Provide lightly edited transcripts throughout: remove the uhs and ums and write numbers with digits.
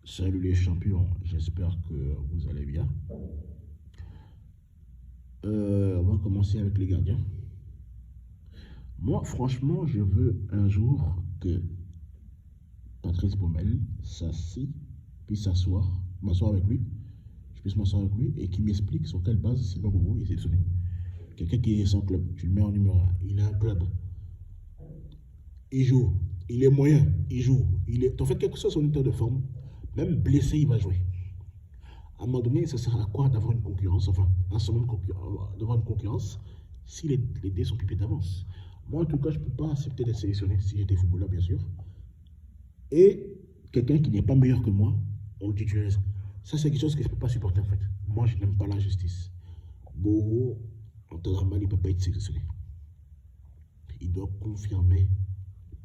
Salut les champions, j'espère que vous allez bien. On va commencer avec les gardiens. Moi, franchement, je veux un jour que Patrice Baumel s'assied, puisse m'asseoir avec lui, je puisse m'asseoir avec lui et qu'il m'explique sur quelle base Sylvain Bourreau est sélectionné. Quelqu'un qui est sans club, tu le mets en numéro 1, il a un club, il joue, il est moyen, il joue, en fait, quel que soit son état de forme, même blessé, il va jouer. À un moment donné, ça sert à quoi d'avoir une concurrence, enfin, d'avoir une concurrence si les dés sont pipés d'avance. Moi, en tout cas, je ne peux pas accepter d'être sélectionné si j'étais footballeur, bien sûr. Et quelqu'un qui n'est pas meilleur que moi, on le titularise. Ça, c'est quelque chose que je ne peux pas supporter, en fait. Moi, je n'aime pas la justice. Boho, en temps normal, il ne peut pas être sélectionné. Il doit confirmer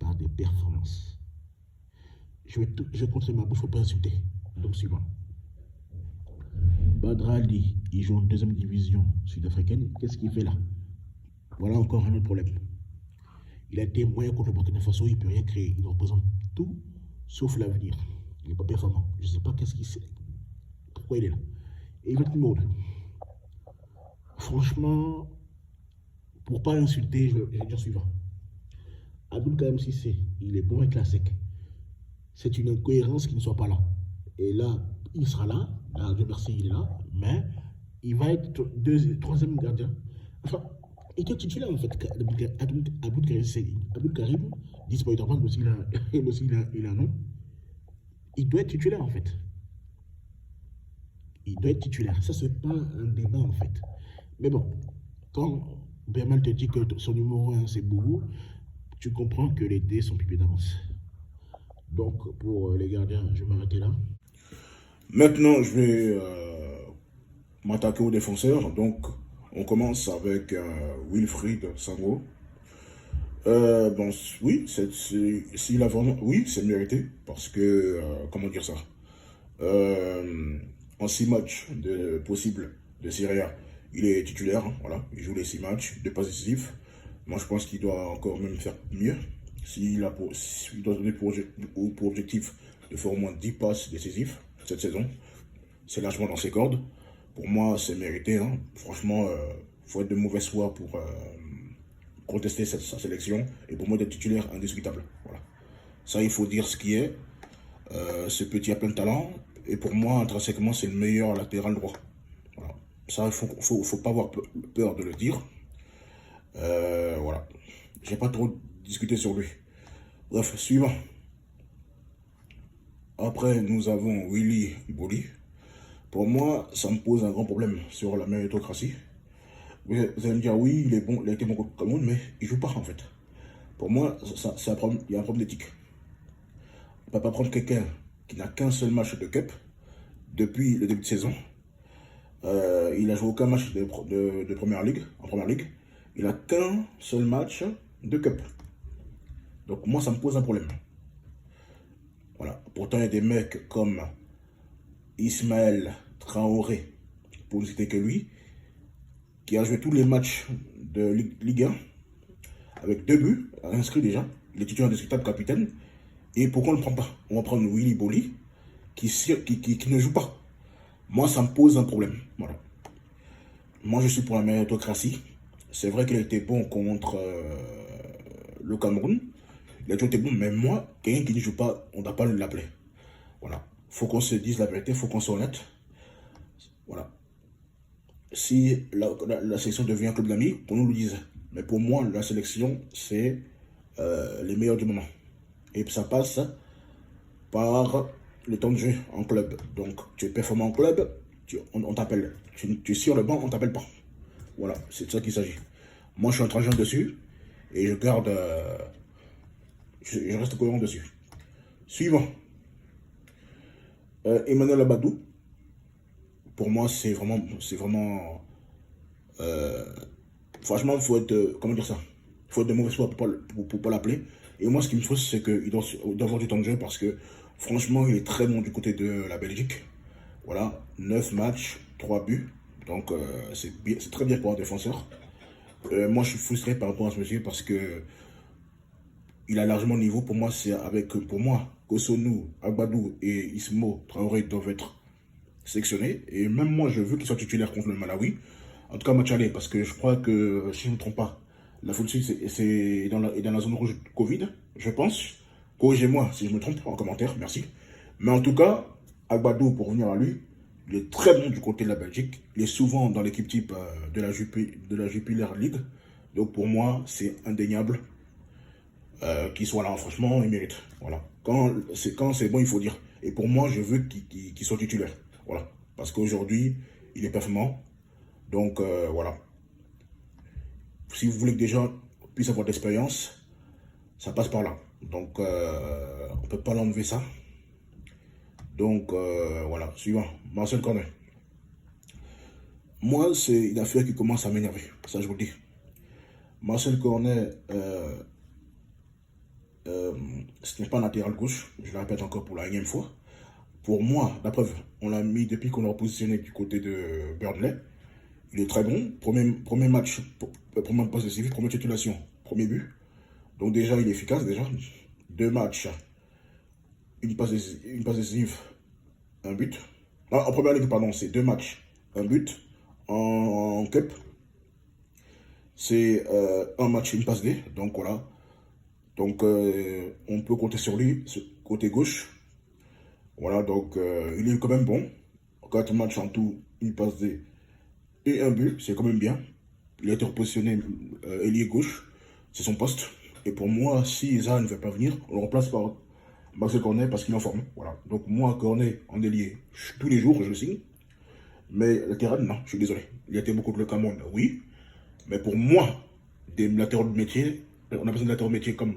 par des performances. Je vais contrer ma bouche, il ne faut pas insulter. Donc, suivant. Badra Ali, il joue en deuxième division sud-africaine. Qu'est-ce qu'il fait là? Voilà encore un autre problème. Il a été moyen contre le Burkina Faso, il ne peut rien créer. Il représente tout sauf l'avenir. Il n'est pas performant. Je ne sais pas qu'est-ce qu'il sait. Pourquoi il est là. Et il va être numéro 2. Franchement, pour ne pas insulter, je vais dire suivant. Abdul Karim Sissé, il est bon avec la sec. C'est une incohérence qu'il ne soit pas là. Et là, il sera là. Là, Dieu merci, il est là. Mais il va être troisième gardien. Enfin, il était titulaire en fait. Abdul Karim, disponible, mais aussi il a un nom. Il doit être titulaire en fait. Il doit être titulaire. Ça, c'est pas un débat en fait. Mais bon, quand Bermal te dit que son numéro 1 c'est Boubou, tu comprends que les dés sont pipés d'avance. Donc, pour les gardiens, je vais m'arrêter là. Maintenant, je vais m'attaquer aux défenseurs. Donc, on commence avec Wilfried Sango. Bon, oui, s'il a vraiment, oui, c'est mérité parce que, comment dire ça, en 6 matchs possibles de Serie A, il est titulaire, hein, voilà, il joue les 6 matchs, de passes décisifs. Moi, je pense qu'il doit encore même faire mieux. S'il doit donner pour objectif de faire au moins 10 passes décisives cette saison, c'est largement dans ses cordes. Pour moi, c'est mérité. Hein. Franchement, il faut être de mauvaise foi pour contester sa sélection. Et pour moi, d'être titulaire indiscutable. Voilà. Ça, il faut dire ce qui est. Ce petit a plein de talent. Et pour moi, intrinsèquement, c'est le meilleur latéral droit. Voilà. Ça, il faut pas avoir peur de le dire. Voilà. J'ai pas trop discuté sur lui. Bref, suivant. Après, nous avons Willy Boli. Pour moi, ça me pose un grand problème sur la méritocratie. Vous allez me dire, oui, il est bon, il a été bon contre tout le monde, mais il joue pas en fait. Pour moi, il y a un problème d'éthique. On ne peut pas prendre quelqu'un qui n'a qu'un seul match de cup depuis le début de saison. Il n'a joué aucun match de première ligue, en première ligue. Il n'a qu'un seul match de cup. Donc moi, ça me pose un problème. Voilà. Pourtant, il y a des mecs comme Ismaël Traoré, pour ne citer que lui, qui a joué tous les matchs de Ligue 1 avec 2 buts inscrits déjà. Il est titulaire indiscutable capitaine. Et pourquoi on ne le prend pas? On va prendre Willy Boli qui ne joue pas. Moi, ça me pose un problème. Voilà. Moi, je suis pour la méritocratie. C'est vrai qu'il a été bon contre le Cameroun. Il a toujours été bon, mais moi, quelqu'un qui ne joue pas, on ne doit pas l'appeler. Voilà. Faut qu'on se dise la vérité, faut qu'on soit honnête. Voilà. Si la sélection devient un club d'amis, qu'on nous le dise. Mais pour moi, la sélection, c'est les meilleurs du moment. Et ça passe par le temps de jeu en club. Donc, tu es performant en club, on t'appelle. Tu es sur le banc, on t'appelle pas. Voilà, c'est de ça qu'il s'agit. Moi, je suis intransigeant dessus et je garde. Je reste cohérent dessus. Suivant. Emmanuel Abadou. Pour moi, c'est vraiment. Franchement, il faut être. Comment dire ça? Il faut être de mauvaise foi pour pas l'appeler. Et moi, ce qui me frustre, c'est qu'il doit avoir du temps de jeu parce que, franchement, il est très bon du côté de la Belgique. Voilà, 9 matchs, 3 buts. Donc, c'est très bien pour un défenseur. Moi, je suis frustré par rapport à ce monsieur parce que il a largement le niveau. Pour moi, c'est avec, pour moi, Kosonou, Agbadou et Ismo Traoré doivent être sélectionnés. Et même moi, je veux qu'ils soient titulaires contre le Malawi. En tout cas, match aller, parce que je crois que, si je ne me trompe pas, la foot suisse est dans la zone rouge Covid, je pense. Corrigez-moi si je me trompe en commentaire, merci. Mais en tout cas, Agbadou, pour revenir à lui, il est très bon du côté de la Belgique. Il est souvent dans l'équipe type de la Jupiler League. Donc pour moi, c'est indéniable qu'il soit là. Franchement, il mérite. Voilà. Quand c'est bon, il faut dire. Et pour moi, je veux qu'il soit titulaire. Voilà. Parce qu'aujourd'hui, il est performant. Donc voilà. Si vous voulez que des gens puissent avoir d'expérience, ça passe par là. Donc on ne peut pas l'enlever ça. Donc voilà, suivant. Marcel Cornet. Moi, c'est une affaire qui commence à m'énerver. Ça, je vous le dis. Marcel Cornet, ce n'est pas un latéral gauche. Je le répète encore pour la énième fois. Pour moi, la preuve, on l'a mis depuis qu'on l'a repositionné du côté de Burnley. Il est très bon. Premier match, première passe décisive, première titulation, premier but. Donc déjà, il est efficace déjà. 2 matchs, une passe décisive, un but. Ah, en première ligue, pardon, c'est 2 matchs, un but. En cup, c'est un match, une passe D. Donc voilà. Donc on peut compter sur lui, côté gauche. Voilà, donc il est quand même bon. 4 matchs en tout, une passe D et un but, c'est quand même bien. Il a été repositionné ailier gauche, c'est son poste. Et pour moi, si Isa ne veut pas venir, on le remplace par Marcel Cornet parce qu'il est en forme. Voilà. Donc moi, Cornet en ailier, tous les jours, je le signe. Mais latéral, non, je suis désolé. Il y a été beaucoup de le Cameroun, oui. Mais pour moi, des latéraux de métier, on a besoin de latéraux de métier comme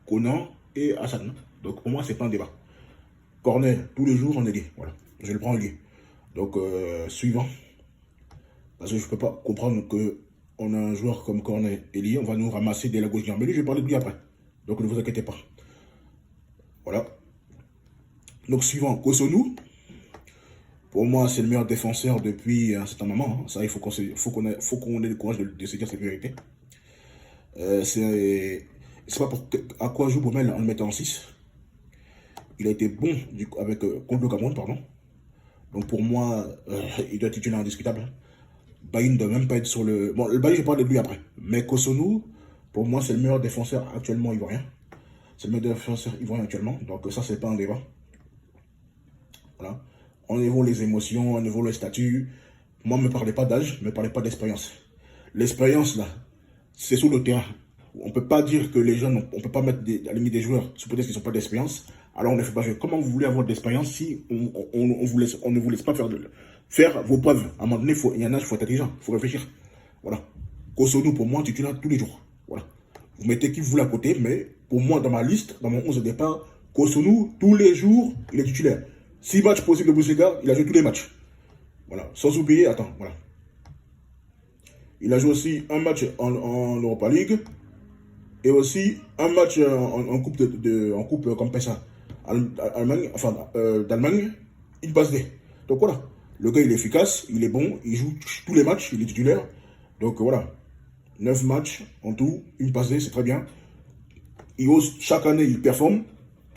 Conan et Hassan. Donc pour moi, c'est pas un débat. Cornet, tous les jours en ailier. Voilà. Je le prends en ailier. Donc, suivant. Parce que je ne peux pas comprendre qu'on a un joueur comme Cornet ailier, on va nous ramasser dès la gauche du mais lui, je vais parler de lui après. Donc ne vous inquiétez pas. Voilà. Donc suivant, Kosonou. Pour moi, c'est le meilleur défenseur depuis un certain moment. Hein. Ça, il faut qu'on ait le courage de se dire cette vérité. C'est pas pour à quoi joue Baumel en le mettant en 6. Il a été bon contre le Cameroun, pardon. Donc pour moi, il doit être titulaire indiscutable. Bailly ne doit même pas être sur le... Bon, le Bailly, je parle de lui après. Mais Kosonou, pour moi, c'est le meilleur défenseur actuellement ivoirien. C'est le meilleur défenseur ivoirien actuellement. Donc ça, c'est pas un débat. Voilà. On évoque les émotions, on évoque le statut. Moi, ne me parlez pas d'âge, ne me parlez pas d'expérience. L'expérience, là, c'est sur le terrain. On ne peut pas dire que les jeunes, on ne peut pas mettre à la limite des joueurs sous prétexte qu'ils n'ont pas d'expérience. Alors on ne fait pas jouer. Comment vous voulez avoir de l'expérience si on ne vous laisse pas faire vos preuves? À un moment donné, il y en a, il faut être intelligent, il faut réfléchir. Voilà. Kosonou, pour moi, titulaire tous les jours. Voilà. Vous mettez qui vous voulez à côté, mais pour moi, dans ma liste, dans mon 11 de départ, Kosonou, tous les jours, il est titulaire. 6 matchs possibles de Bundesliga, il a joué tous les matchs. Voilà. Sans oublier, attends, voilà. Il a joué aussi un match en Europa League et aussi un match en coupe en coupe comme ça. Allemagne, enfin d'Allemagne, une passe D. Donc voilà, le gars il est efficace, il est bon, il joue tous les matchs, il est titulaire. Donc voilà, 9 matchs en tout, une passe D, c'est très bien. Il ose, chaque année il performe,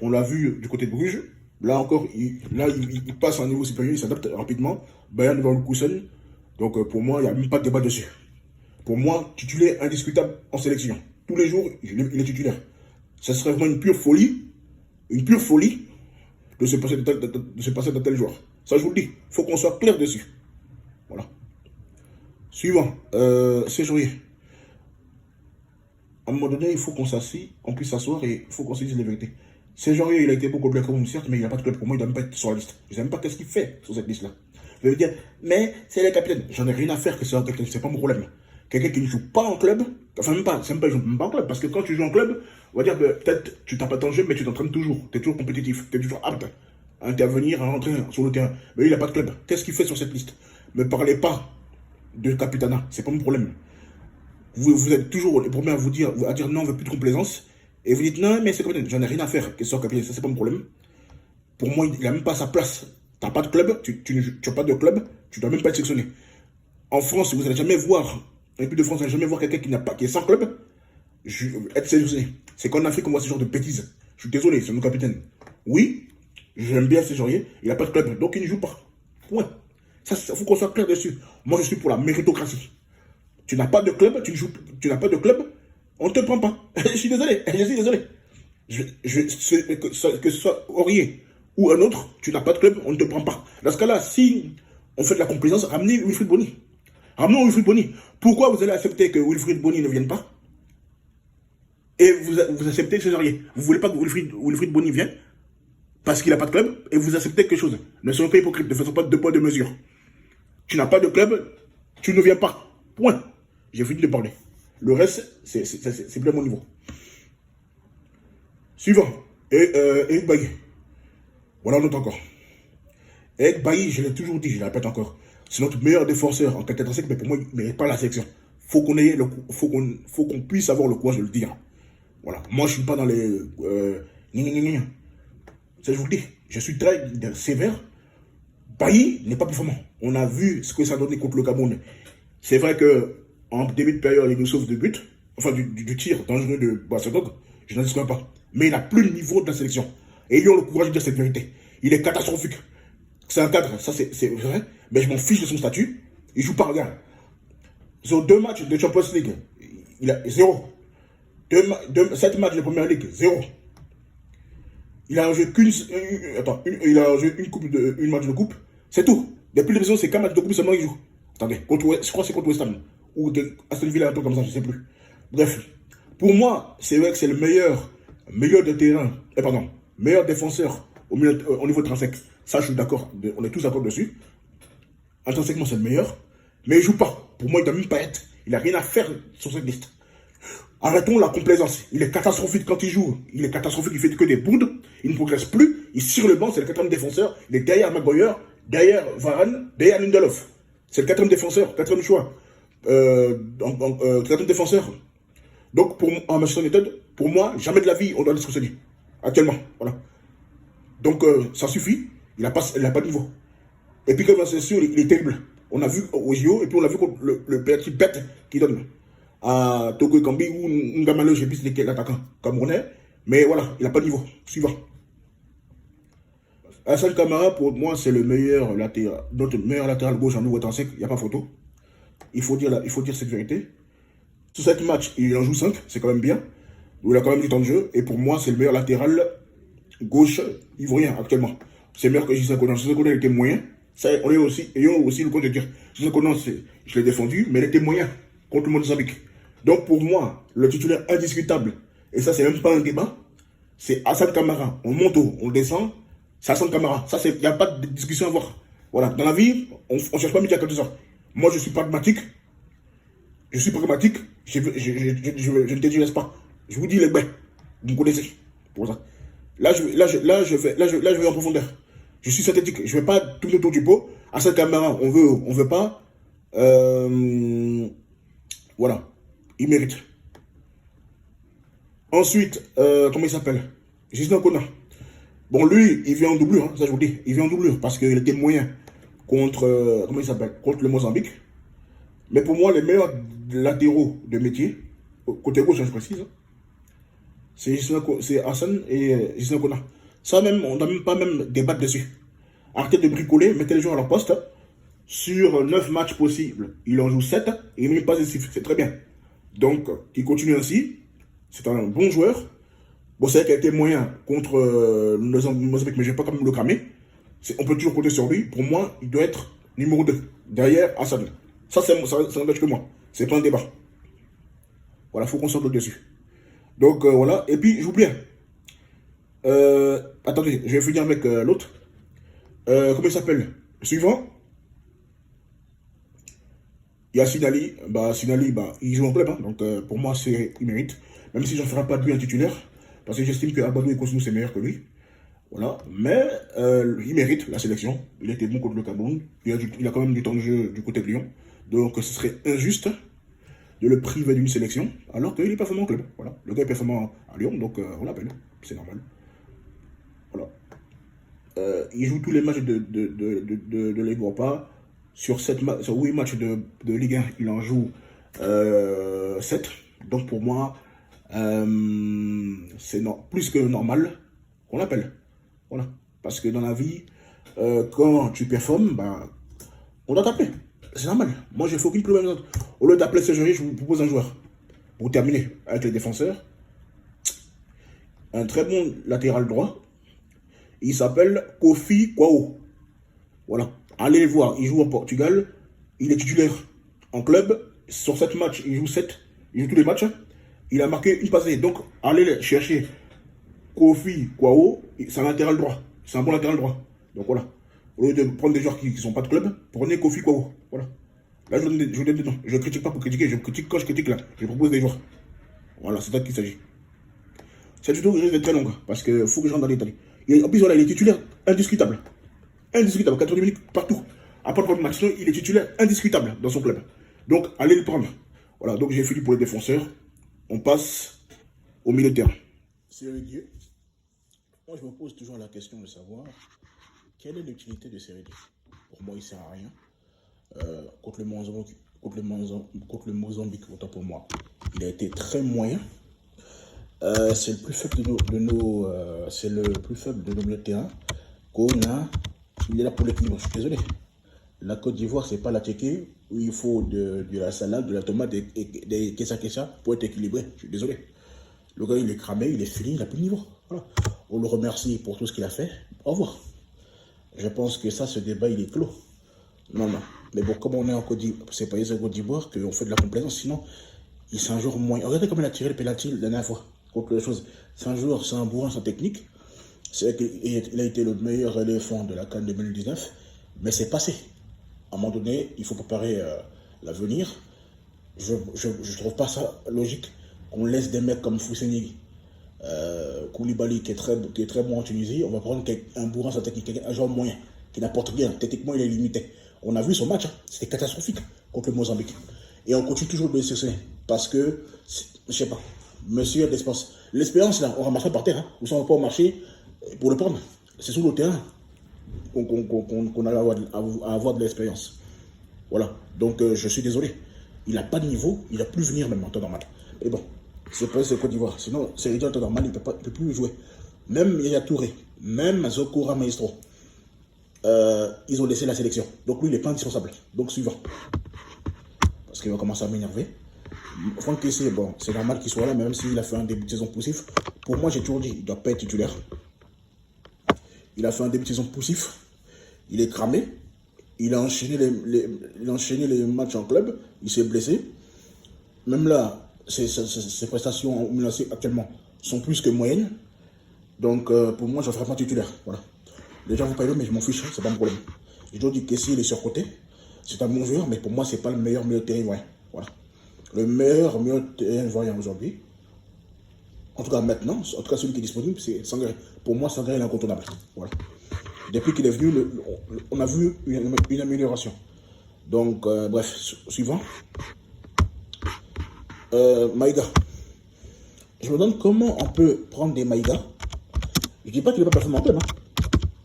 on l'a vu du côté de Bruges. Là encore, il passe à un niveau supérieur, il s'adapte rapidement. Bayern Leverkusen, donc pour moi il n'y a même pas de débat dessus. Pour moi, titulaire indiscutable en sélection. Tous les jours, il est titulaire. Ça serait vraiment une pure folie de se passer de tel joueur. Ça, je vous le dis. Il faut qu'on soit clair dessus. Voilà. Suivant. C'est janvier. À un moment donné, il faut qu'on s'assied, qu'on puisse s'asseoir et il faut qu'on se dise la vérité. C'est janvier, il a été beaucoup de club, certes, mais il n'a pas de club pour moi, il ne doit même pas être sur la liste. Je ne sais même pas qu'est-ce qu'il fait sur cette liste-là. Vous allez me dire, mais c'est le capitaine. J'en ai rien à faire que c'est un capitaine, c'est pas mon problème. Quelqu'un qui ne joue pas en club, enfin même pas, il joue même pas en club, parce que quand tu joues en club, on va dire que peut-être tu n'as pas ton jeu, mais tu t'entraînes toujours, tu es toujours compétitif, tu es toujours apte à intervenir, à rentrer sur le terrain. Mais lui, il n'a pas de club. Qu'est-ce qu'il fait sur cette liste? Ne me parlez pas de capitana, c'est pas mon problème. Vous êtes toujours les premiers à dire non, on ne veut plus de complaisance, et vous dites non, mais c'est capitaine, j'en ai rien à faire, qu'il soit capitaine, ça c'est pas mon problème. Pour moi, il n'a même pas sa place. Tu n'as pas de club, tu n'as pas de club, tu ne dois même pas être sélectionné. En France, vous n'allez jamais voir, en équipe de France, vous n'allez jamais voir quelqu'un qui est sans club être sélectionné. C'est qu'en Afrique, on voit ce genre de bêtises. Je suis désolé, c'est notre capitaine. Oui, j'aime bien Séjourier, il n'a pas de club, donc il ne joue pas. Point. Ça, faut qu'on soit clair dessus. Moi, je suis pour la méritocratie. Tu n'as pas de club, tu n'as pas de club, on ne te prend pas. Je suis désolé, je suis désolé. Que ce soit Aurier ou un autre, tu n'as pas de club, on ne te prend pas. Dans ce cas-là, si on fait de la complaisance, ramenez Wilfried Bony. Ramenons Wilfried Bony. Pourquoi vous allez accepter que Wilfried Bony ne vienne pas et vous acceptez Césarier? Vous ne voulez pas que Wilfried Bony vienne parce qu'il n'a pas de club et vous acceptez quelque chose. Ne soyons pas hypocrites, ne faisons pas de deux poids, deux mesures. Tu n'as pas de club, tu ne viens pas. Point. J'ai fini de parler. Le reste, c'est bien mon niveau. Suivant. Eric Bailly. Voilà, on note encore. Eric Bailly, je l'ai toujours dit, je le répète encore. C'est notre meilleur défenseur en 4-5, mais pour moi, il ne mérite pas la sélection. Faut qu'on puisse avoir le courage de le dire. Voilà. Moi, je ne suis pas dans les... Ça, je vous le dis. Je suis très sévère. Bailly n'est pas performant. On a vu ce que ça donnait contre le Cameroun. C'est vrai qu'en début de période, il nous sauve de but. Enfin, du tir dangereux de Bassadog. Je n'en discute pas. Mais il n'a plus le niveau de la sélection. Et ayons le courage de dire cette vérité. Il est catastrophique. C'est un cadre, ça c'est vrai. Mais je m'en fiche de son statut. Il joue pas, regarde. Sur 2 matchs de Champions League, il a 0. 7 matchs de Première Ligue, 0. Il a joué il a joué une match de coupe. C'est tout. Depuis l'émission, c'est qu'un match de coupe seulement qu'il joue. Attendez, je crois que c'est contre West Ham. Ou Aston Villa, un truc comme ça, je ne sais plus. Bref. Pour moi, c'est vrai que c'est le meilleur de terrain. Meilleur défenseur au niveau intrinsèque. Ça, je suis d'accord. On est tous d'accord dessus. Intrinsèquement, c'est le meilleur. Mais il ne joue pas. Pour moi, il ne doit même pas être. Il n'a rien à faire sur cette liste. Arrêtons la complaisance. Il est catastrophique quand il joue. Il est catastrophique, il fait que des boundes. Il ne progresse plus. Il sur le banc, c'est le 4e défenseur. Il est derrière Maguire, derrière Varane, derrière Lindelof. C'est le 4e défenseur, 4e choix. 4e défenseur. Donc, en Manchester United, pour moi, jamais de la vie, on doit le soutenir. Actuellement, voilà. Donc, ça suffit. Il n'a pas de niveau. Et puis, comme c'est sûr, il est terrible. On a vu au JO, et puis on l'a vu contre le petit bête qui donne à Togo Ekambi ou Ngamalo, je ne sais pas l'attaquant camerounais. Mais voilà, il n'a pas de niveau. Suivant. Hassan Kamara, pour moi, c'est le meilleur latéral, notre meilleur latéral gauche en nouveau intrinsèque. Il n'y a pas photo. Il faut dire cette vérité. Sur 7 matchs, il en joue 5, c'est quand même bien. Il a quand même du temps de jeu. Et pour moi, c'est le meilleur latéral gauche ivoirien actuellement. C'est meilleur que Gisèle Konan. Gisèle Konan était moyen. Ça, ayons aussi le compte de dire. Gisèle Konan, je l'ai défendu, mais il était moyen contre le Mozambique. Donc pour moi, le titulaire indiscutable, et ça, c'est même pas un débat, c'est Hassan Kamara. On monte haut, on descend, c'est Hassan Kamara. Ça, il n'y a pas de discussion à avoir. Voilà, dans la vie, on ne cherche pas à midi à 14h. Moi, je suis pragmatique. Je suis pragmatique. Je ne te laisse pas. Je vous dis les bains. Vous me connaissez. Pour ça. Là, je vais en profondeur. Je suis synthétique. Je ne vais pas tourner autour du pot. Hassan Kamara, on veut pas. Voilà. Il mérite. Ensuite, comment il s'appelle? Gisèle Konan. Bon, lui, il vient en doublure, hein, ça je vous dis. Il vient en doublure parce qu'il était moyen contre, comment il s'appelle? Contre le Mozambique. Mais pour moi, les meilleurs latéraux de métier, côté gauche, je précise, c'est Hassan et Gisèle Konan. Ça même, on ne doit même pas débattre dessus. Arrêtez de bricoler, mettez les gens à leur poste. Sur 9 matchs possibles, il en joue 7 et il ne met pas décisif. C'est très bien. Donc, il continue ainsi. C'est un bon joueur. Bon, c'est vrai qu'il a été moyen contre le Mozambique, mais je ne vais pas quand même le cramer. On peut toujours compter sur lui. Pour moi, il doit être numéro 2, derrière Hassan. Ça n'engage que moi. C'est pas un débat. Voilà, il faut qu'on sorte dessus. Donc, voilà. Et puis, j'oublie. Attendez, je vais finir avec l'autre. Comment il s'appelle? Suivant. Il y a Sinali. Sinali, il joue en club. Hein, donc, pour moi, il mérite. Même si je ne ferai pas de lui un titulaire. Parce que j'estime que Abadou et Kosunu, c'est meilleur que lui. Voilà. Mais il mérite la sélection. Il était bon contre le Cameroun. Il a quand même du temps de jeu du côté de Lyon. Donc, ce serait injuste de le priver d'une sélection. Alors qu'il est performant en club. Voilà. Le gars est performant à Lyon. Donc, on l'appelle. C'est normal. Voilà. Il joue tous les matchs de Ligue Europa. Sur 8 matchs de Ligue 1, il en joue 7. Donc, pour moi, c'est plus que normal qu'on l'appelle. Voilà. Parce que dans la vie, quand tu performes, bah, on doit t'appeler. C'est normal. Moi, je fais aucune problème. Au lieu d'appeler ce jury, je vous propose un joueur. Pour terminer avec les défenseurs, un très bon latéral droit. Il s'appelle Kofi Kwao. Voilà. Allez le voir. Il joue au Portugal. Il est titulaire en club. Sur 7 matchs, il joue 7. Il joue tous les matchs. Il a marqué une passée. Donc, allez chercher Kofi Kwao. C'est un latéral droit. C'est un bon latéral droit. Donc voilà. Au lieu de prendre des joueurs qui ne sont pas de club, prenez Kofi Kwao. Voilà. Là, je vous donne des noms. Je ne critique pas pour critiquer. Je critique quand je critique là. Je propose des joueurs. Voilà, c'est ça qu'il s'agit. Cette vidéo risque d'être très longue. Parce qu'il faut que je rentre dans les détails. En plus, voilà, il est titulaire indiscutable. Indiscutable. 90 minutes partout. Après le premier match, il est titulaire indiscutable dans son club. Donc, allez le prendre. Voilà, donc j'ai fini pour les défenseurs. On passe au milieu de terrain. Sérédier. Moi, je me pose toujours la question de savoir quelle est l'utilité de Sérédier. Pour moi, il ne sert à rien. Contre le Mozambique, autant pour moi, il a été très moyen. C'est le plus faible c'est le plus faible de nos milieux de terrain qu'on a. Il est là pour l'équilibre. Je suis désolé. La Côte d'Ivoire, c'est pas la Tchéquie où il faut de la salade, de la tomate et des kessa pour être équilibré. Je suis désolé. Le gars, il est cramé, il est fini, il a plus de niveau. Voilà. On le remercie pour tout ce qu'il a fait. Au revoir. Je pense que ça, ce débat, il est clos. Non. Mais bon, comme on est en Côte d'Ivoire, c'est pas les Côte d'Ivoire qu'on fait de la complaisance. Sinon, c'est un joueur moyen. Regardez comment il a tiré le penalty la dernière fois contre les choses. C'est un joueur, c'est un bourrin sans technique. C'est qu'il a été le meilleur éléphant de la CAN 2019. Mais c'est passé. À un moment donné, il faut préparer l'avenir. Je ne trouve pas ça logique qu'on laisse des mecs comme Fousseni, Koulibaly, qui est très bon en Tunisie. On va prendre un bourrin sans technique, un joueur moyen, qui n'apporte rien. Techniquement, il est limité. On a vu son match, c'était catastrophique contre le Mozambique. Et on continue toujours de le chercher. Parce que, je sais pas, monsieur d'expérience. L'expérience, là, on ramasserait par terre. Hein. Ou ça, on va pas au marché pour le prendre. C'est sur le terrain qu'on a à avoir de l'expérience. Voilà. Donc, je suis désolé. Il n'a pas de niveau. Il n'a plus venir même en temps normal. Mais bon, c'est pas Côte d'Ivoire. Sinon, c'est en temps normal, il ne peut plus jouer. Même Yaya Touré, même Zokora Maestro, ils ont laissé la sélection. Donc, lui, il n'est pas indispensable. Donc, suivant. Parce qu'il va commencer à m'énerver. Franck Kessié, bon, c'est normal qu'il soit là, même s'il a fait un début de saison poussif. Pour moi, j'ai toujours dit, il ne doit pas être titulaire. Il a fait un début de saison poussif. Il est cramé. Il a enchaîné les matchs en club. Il s'est blessé. Même là, ses prestations actuellement sont plus que moyennes. Donc, pour moi, je ne ferai pas titulaire. Voilà. Les gens vont pas aimer, mais je m'en fiche. C'est pas mon problème. J'ai toujours dit Kessié, il est surcoté. C'est un bon joueur, mais pour moi, ce n'est pas le meilleur milieu de terrain ivoirien. Voilà. Le meilleur milieu de terrain ivoirien aujourd'hui, en tout cas maintenant, en tout cas celui qui est disponible, c'est Sangaré. Pour moi, Sangaré est incontournable. Voilà. Depuis qu'il est venu, on a vu une amélioration. Donc, bref, suivant. Maïga. Je me demande comment on peut prendre des Maïga. Je ne dis pas qu'il n'est pas performant en club, hein.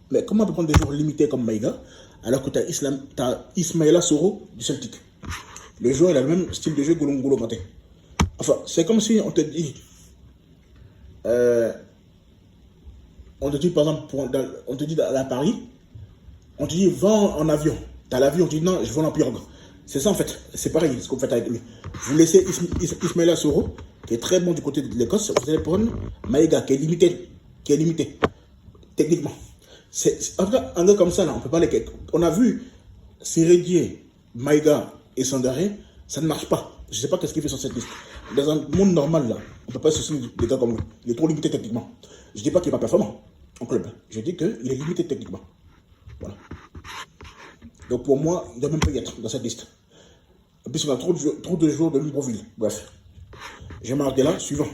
Mais comment on peut prendre des joueurs limités comme Maïga alors que tu as Ismaïla Soro du Celtic. Le joueur, il a le même style de jeu que Ngolo Kanté. Enfin, c'est comme si on te dit... on te dit, par exemple, on te dit à Paris, on te dit, va en avion. Tu as l'avion, on te dit, non, je vole en pirogue. C'est ça, en fait. C'est pareil, ce qu'on fait avec lui. Vous laissez Ismaïla Soro, qui est très bon du côté de l'Écosse. Vous allez prendre Maïga, qui est limité. Techniquement. En tout cas, un gars comme ça, là, on peut pas les... On a vu Sérédier, Maïga et Sangaré, ça ne marche pas. Je ne sais pas qu'est-ce qu'il fait sur cette liste. Dans un monde normal, là, on ne peut pas se soucier des gars comme lui. Il est trop limité techniquement. Je ne dis pas qu'il n'est pas performant en club. Je dis qu'il est limité techniquement. Voilà. Donc pour moi, il ne doit même pas y être dans cette liste. En plus, on a trop de joueurs de Libreville. Bref. Je vais m'arrêter là. Suivant.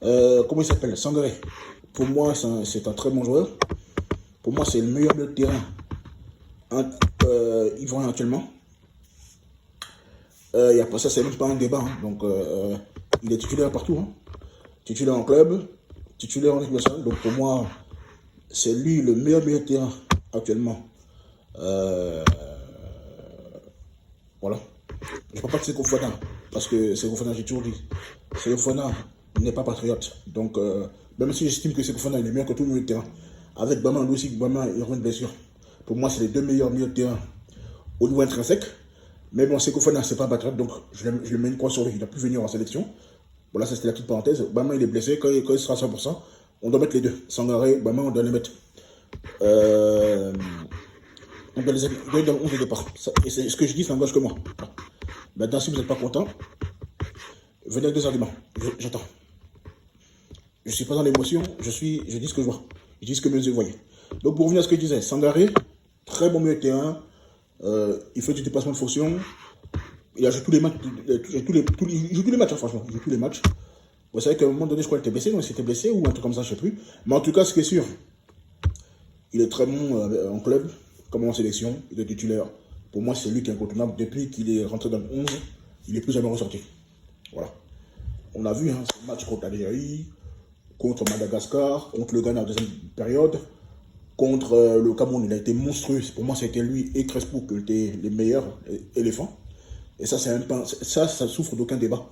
Comment il s'appelle? Sangaré. Pour moi, c'est un très bon joueur. Pour moi, c'est le meilleur milieu de terrain ivoirien actuellement. Et après ça, c'est même pas un débat. Hein. Donc, il est titulaire partout. Hein. Titulaire en club, titulaire en équipe nationale. Donc, pour moi, c'est lui le meilleur milieu de terrain actuellement. Voilà. Je ne crois pas que c'est Kofi Annan. Parce que Seko Fofana, j'ai toujours dit, Seko Fofana n'est pas patriote. Donc, même si j'estime que Seko Fofana est meilleur que tout le milieu de terrain, avec Bama, lui aussi, Bama, il revient de blessure. Pour moi, c'est les deux meilleurs milieux de terrain au niveau intrinsèque. Mais bon, Seko Fofana, c'est pas patriote, donc je lui mets une croix sur lui. Il n'a plus venir en sélection. Voilà, ça c'était la petite parenthèse. Bama, il est blessé. Quand il sera à 100%, on doit mettre les deux. Sangaré, Bama, on doit les mettre. On doit les mettre dans le 11 de départ. Et ce que je dis, ça n'engage que moi. Maintenant, si vous n'êtes pas content, venez avec des arguments. J'attends. Je ne suis pas dans l'émotion, je dis ce que je vois. Je dis ce que mes yeux voyaient. Donc, pour revenir à ce que je disais, Sangaré, très bon milieu de terrain. Il fait du dépassement de fonction. Il a joué tous les matchs. Il joue tous les matchs, hein, franchement. Il joue tous les matchs. Vous savez qu'à un moment donné, je crois qu'il était blessé. Non, il s'était blessé ou un truc comme ça, je ne sais plus. Mais en tout cas, ce qui est sûr, il est très bon en club, comme en sélection. Il est titulaire. Pour moi, c'est lui qui est incontournable. Depuis qu'il est rentré dans le 11, il n'est plus jamais ressorti. Voilà. On a vu ce match contre l'Algérie, contre Madagascar, contre le Ghana en deuxième période, contre le Cameroun. Il a été monstrueux. Pour moi, c'était lui et Crespo qui étaient les meilleurs éléphants. Et ça, ça souffre d'aucun débat.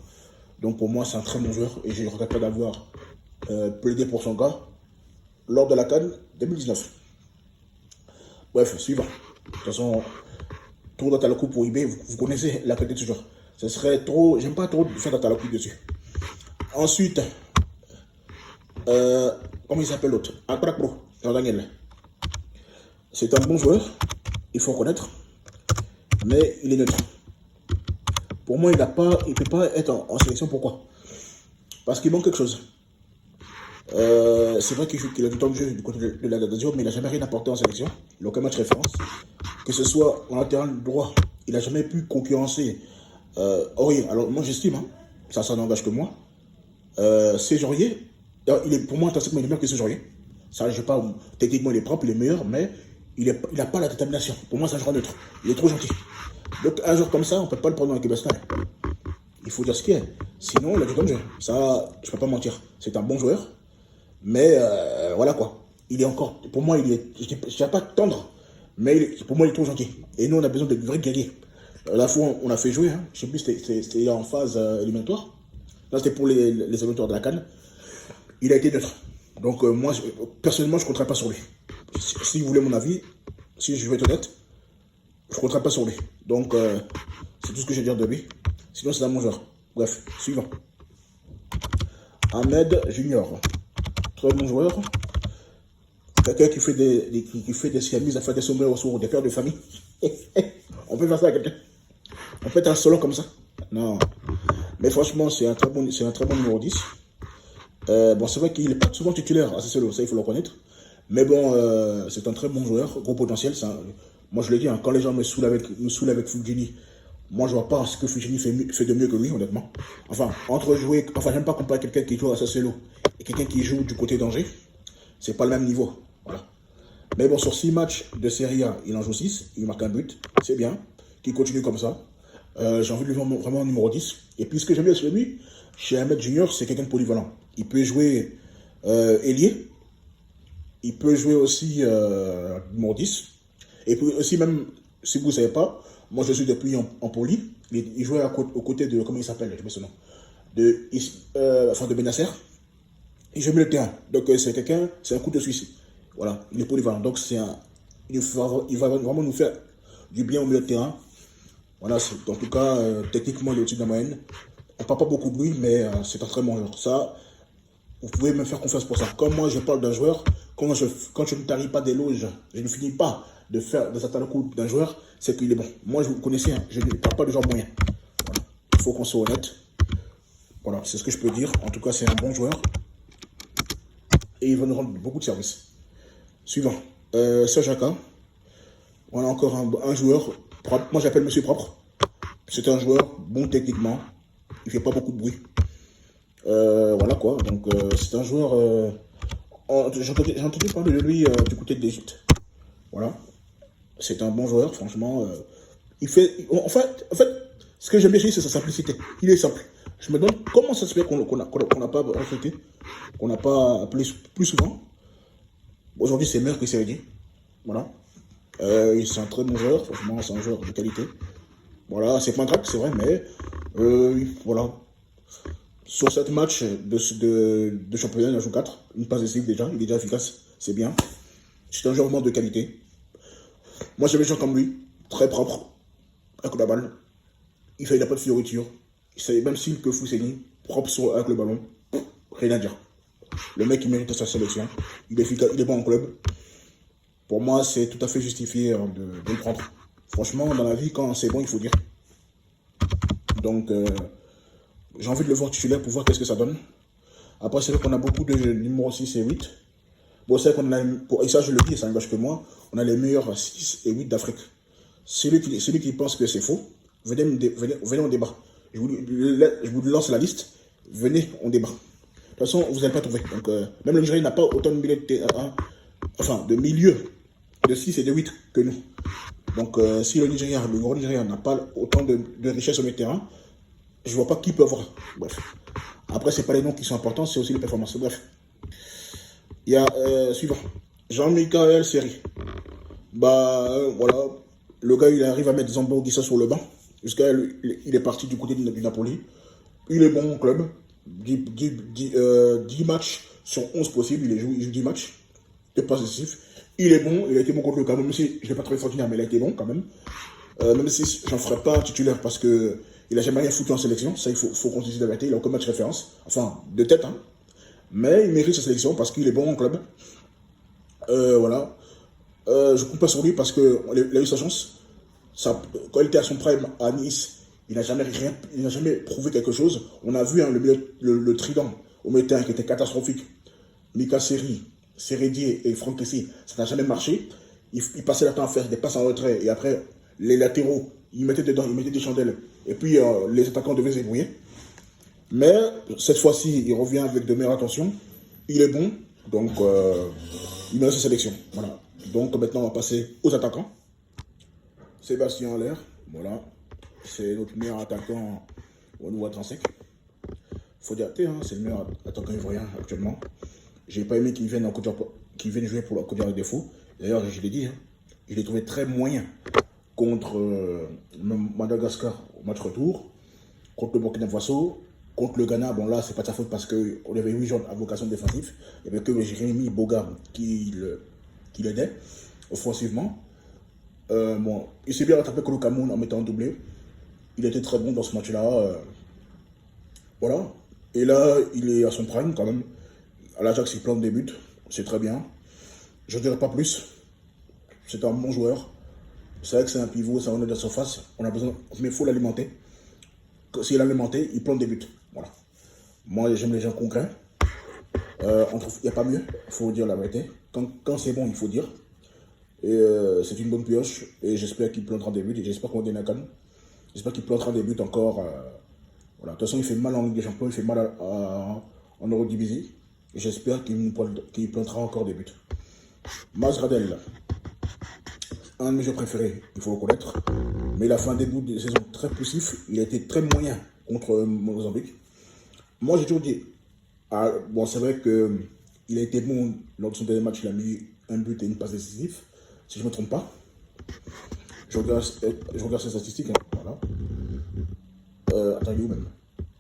Donc pour moi, c'est un très bon joueur. Et je ne regrette pas d'avoir plaidé pour son gars lors de la CAN 2019. Bref, suivant. De toute façon, tour d'Atalakou pour eBay, vous connaissez la qualité de ce joueur. Ce serait trop. J'aime pas trop faire d'Atalakou dessus. Ensuite, comment il s'appelle l'autre? Akrakro, Jean-Daniel. C'est un bon joueur, il faut reconnaître, mais il est neutre. Pour moi, il ne peut pas être en sélection. Pourquoi? Parce qu'il manque quelque chose. C'est vrai qu'il a du temps de jeu du côté de la Lazio, mais il n'a jamais rien apporté en sélection. Il n'a aucun match référence. Que ce soit en latéral droit, il n'a jamais pu concurrencer Aurier. Alors moi j'estime, ça n'engage que moi. Séjorier, il est pour moi intrinsèquement meilleur que Séjorier. Ça, je sais pas, techniquement il est propre, il est meilleur, mais il n'a pas la détermination. Pour moi, c'est un joueur neutre. Il est trop gentil. Donc un joueur comme ça, on ne peut pas le prendre dans l'équipe nationale. Il faut dire ce qu'il y a. Sinon, il a du temps de jeu. Ça, je ne peux pas mentir. C'est un bon joueur. Mais voilà quoi. Il est encore, pour moi, je ne dirais pas tendre, mais pour moi, il est trop gentil. Et nous, on a besoin de vrais guerriers. La fois, on a fait jouer, je ne sais plus, c'était en phase éliminatoire. Là, c'était pour les éliminatoires de la CAN. Il a été neutre. Donc, moi, personnellement, je ne compterai pas sur lui. Si vous voulez mon avis, si je veux être honnête, je ne compterai pas sur lui. Donc, c'est tout ce que j'ai à dire de lui. Sinon, c'est un bon joueur. Bref, suivant. Ahmed Junior. Très bon joueur. Quelqu'un qui fait des siamis à faire des sommets autour des pères de famille. On peut faire ça à quelqu'un. On peut être un solo comme ça. Non. Mais franchement, c'est un très bon numéro 10. Bon, c'est vrai qu'il n'est pas souvent titulaire à ce solo, ça il faut le reconnaître. Mais bon, c'est un très bon joueur, gros potentiel. Moi je l'ai dit, quand les gens me saoulent avec Fulgini, moi je vois pas ce que Fulgini fait de mieux que lui, honnêtement. Enfin, j'aime pas comparer quelqu'un qui joue à Sassuolo et quelqu'un qui joue du côté d'Angers. C'est pas le même niveau. Voilà. Mais bon, sur 6 matchs de Serie A, il en joue 6, il marque un but, c'est bien, qu'il continue comme ça. J'ai envie de lui voir vraiment un numéro 10. Et puis ce que j'aime bien sur lui, chez Ahmed Junior, c'est quelqu'un de polyvalent. Il peut jouer ailier, il peut jouer aussi numéro 10. Et puis aussi, même si vous ne savez pas, moi je suis depuis en poli, il jouait aux côtés de, comment il s'appelle, je mets son nom, de Benasser. Il joue le terrain. Donc c'est un coup de Suisse. Voilà, il est polyvalent. Donc il va vraiment nous faire du bien au milieu de terrain. Voilà, en tout cas, techniquement, il est au-dessus de la moyenne. On ne parle pas beaucoup de lui, mais c'est un très bon joueur. Ça, vous pouvez me faire confiance pour ça. Comme moi, je parle d'un joueur, quand je ne tarie pas d'éloges, je ne finis pas de s'attendre au coup d'un joueur, c'est qu'il est bon. Moi, vous connaissez, je ne parle pas de genre moyen. Voilà. Il faut qu'on soit honnête. Voilà, c'est ce que je peux dire. En tout cas, c'est un bon joueur. Et il va nous rendre beaucoup de services. Suivant. Serge Aka. On a encore un joueur propre. Moi, j'appelle Monsieur Propre. C'est un joueur bon techniquement. Il ne fait pas beaucoup de bruit. Voilà quoi. Donc, c'est un joueur... j'ai entendu parler de lui du côté de l'Égypte. Voilà. C'est un bon joueur, franchement. En fait, ce que j'aime bien chez lui, c'est sa simplicité. Il est simple. Je me demande comment ça se fait qu'on n'a pas recruté, qu'on n'a pas appelé plus souvent. Aujourd'hui, c'est meilleur que Seredi. Voilà. C'est un très bon joueur, franchement, c'est un joueur de qualité. Voilà, c'est pas grave, c'est vrai, mais Voilà. Sur 7 matchs de championnat, il en joue 4. Une passe décisive déjà, il est déjà efficace, c'est bien. C'est un joueur vraiment de qualité. Moi, j'avais des gens comme lui, très propre, avec la balle. Il n'a pas de fioriture. Même s'il que Fousseni, propre avec le ballon, rien à dire. Le mec, il mérite sa sélection. Il est efficace, il est bon en club. Pour moi, c'est tout à fait justifié de le prendre. Franchement, dans la vie, quand c'est bon, il faut dire. Donc, j'ai envie de le voir titulaire pour voir qu'est-ce que ça donne. Après, c'est vrai qu'on a beaucoup de numéros 6 et 8. Bon, c'est vrai qu'on a, et ça je le dis, ça n'engage que moi, on a les meilleurs 6 et 8 d'Afrique. Celui qui pense que c'est faux, venez on débat. Je vous lance la liste, venez, on débat. De toute façon, vous n'allez pas trouver. Donc, même le Nigeria n'a pas autant de milieux de 6 et de 8 que nous. Donc, si le gros Nigeria n'a pas autant de richesse sur le terrain, je ne vois pas qui peut avoir. Bref. Après, ce n'est pas les noms qui sont importants, c'est aussi les performances. Bref. Il y a suivant. Jean-Michel Seri. Voilà. Le gars, il arrive à mettre Zambo Guissa sur le banc. Jusqu'à il est parti du côté du Napoli. Il est bon au club. 10 matchs sur 11 possibles. Il joue 10 matchs. De passe décisif. Il est bon. Il a été bon contre le Cameroun. Même si je ne l'ai pas trouvé extraordinaire, mais il a été bon quand même. Même si je n'en ferai pas un titulaire parce que il n'a jamais rien foutu en sélection. Ça, il faut qu'on se dise la vérité. Il n'a aucun match référence. Enfin, de tête, hein. Mais il mérite sa sélection parce qu'il est bon en club. Voilà. Je compte pas sur lui parce qu'il a eu sa chance. Quand il était à son prime à Nice, il n'a jamais prouvé quelque chose. On a vu hein, le trident au milieu de terrain qui était catastrophique. Mika Seri, Seredier et Franck Kessie, ça n'a jamais marché. Ils passaient leur temps à faire des passes en retrait et après les latéraux, ils mettaient dedans, ils mettaient des chandelles. Et puis les attaquants devaient se débrouiller. Mais cette fois-ci, il revient avec de meilleures intentions. Il est bon, donc il mérite sa sélection. Voilà. Donc maintenant, on va passer aux attaquants. Sébastien Haller, voilà. C'est notre meilleur attaquant au niveau intrinsèque. Faut dire, hein, c'est le meilleur attaquant ivoirien actuellement. J'ai pas aimé qu'il vienne jouer pour la Côte d'Ivoire défaut. D'ailleurs, je l'ai dit, hein, je l'ai trouvé très moyen contre Madagascar au match retour, contre le Burkina Faso. Contre le Ghana, bon là, c'est pas de sa faute parce qu'on avait 8 joueurs à vocation défensive. Il n'y avait que Jérémy Boga qui l'aidait offensivement. Bon, il s'est bien rattrapé contre le Cameroun en mettant un doublé. Il était très bon dans ce match-là. Voilà. Et là, il est à son prime quand même. À l'Ajax, il plante des buts. C'est très bien. Je ne dirais pas plus. C'est un bon joueur. C'est vrai que c'est un pivot, ça en est de la surface. On a besoin, mais il faut l'alimenter. S'il est alimenté, il plante des buts. Voilà. Moi, j'aime les gens concrets. Il n'y a pas mieux, il faut dire la vérité. Quand c'est bon, il faut dire. Et c'est une bonne pioche. Et j'espère qu'il plantera des buts. Et j'espère qu'on dénacane. J'espère qu'il plantera des buts encore. Voilà. De toute façon, il fait mal en Ligue des Champions. Il fait mal en Eurodivisie. Et j'espère qu'il plantera encore des buts. Mazradel, un de mes jeux préférés, il faut le reconnaître. Mais il a fait un début de saison très poussif. Il a été très moyen contre Mozambique. Moi, j'ai toujours dit, bon, c'est vrai qu'il a été bon lors de son dernier match. Il a mis un but et une passe décisive, si je ne me trompe pas. Je regarde ses statistiques. Hein, voilà. Attends, il est où même?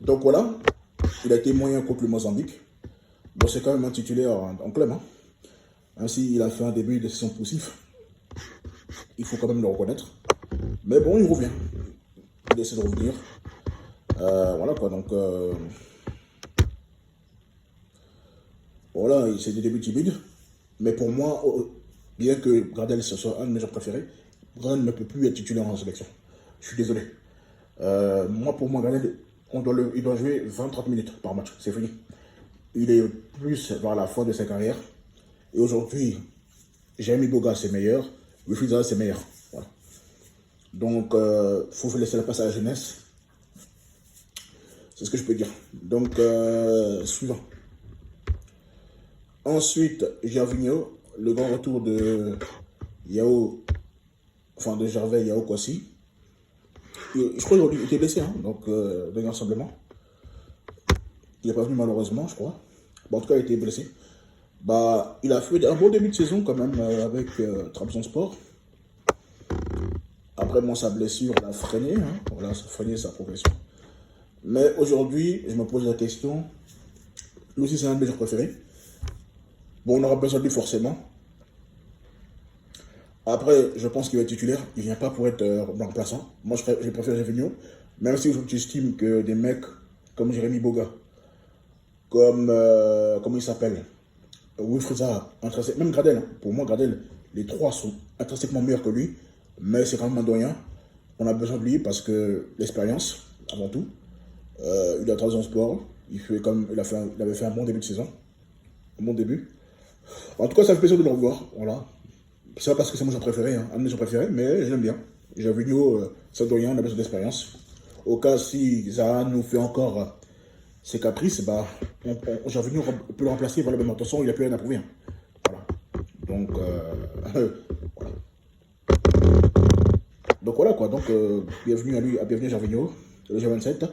Donc voilà, il a été moyen contre le Mozambique. Bon, c'est quand même un titulaire en club. Hein. Ainsi, il a fait un début de saison poussif. Il faut quand même le reconnaître. Mais bon, il revient. Il essaie de revenir. Voilà quoi, donc... voilà, c'est des débuts timides. Mais pour moi, bien que Gradel ce soit un de mes joueurs préférés, Gradel ne peut plus être titulaire en sélection. Je suis désolé. Pour moi, Gradel, il doit jouer 20-30 minutes par match. C'est fini. Il est plus vers la fin de sa carrière. Et aujourd'hui, Jérémy Boga, c'est meilleur. Wifiza, c'est meilleur. Voilà. Donc, il faut laisser la place à la jeunesse. C'est ce que je peux dire. Donc, suivant. Ensuite, Gervinho, le grand retour de Gervais Yao Kwasi. Je crois qu'il était blessé, hein, donc dans l'ensemble. Il n'est pas venu malheureusement, je crois. Bon, en tout cas, il était blessé. Il a fait un bon début de saison quand même avec Trabzonspor. Après, sa blessure l'a freiné. Hein, voilà, ça a freiné sa progression. Mais aujourd'hui, je me pose la question, lui aussi c'est un de mes joueurs préférés. Bon, on aura besoin de lui forcément. Après, je pense qu'il va être titulaire. Il ne vient pas pour être remplaçant. Moi, je préfère Gervinho. Même si j'estime que des mecs comme Jérémy Boga, comme, comment il s'appelle, Wilfried Zaha, même Gradel, hein. Pour moi, Gradel, les trois sont intrinsèquement meilleurs que lui. Mais c'est quand même un doyen. On a besoin de lui parce que l'expérience, avant tout. Il a 13 ans sport. Il avait fait un bon début de saison. Un bon début. En tout cas, ça fait plaisir de le revoir. Voilà. C'est pas parce que c'est mon joueur préféré, hein, un de mes joueurs préférés, mais je l'aime bien. Gervinho, ça doit rien, on a besoin d'expérience. Au cas si Zaha nous fait encore ses caprices, bah, Gervinho peut le remplacer valablement. De toute façon, il n'a plus rien à prouver. Hein. Voilà. Donc, voilà. Donc voilà quoi. Donc, bienvenue à lui, bienvenue à Gervinho, le G27.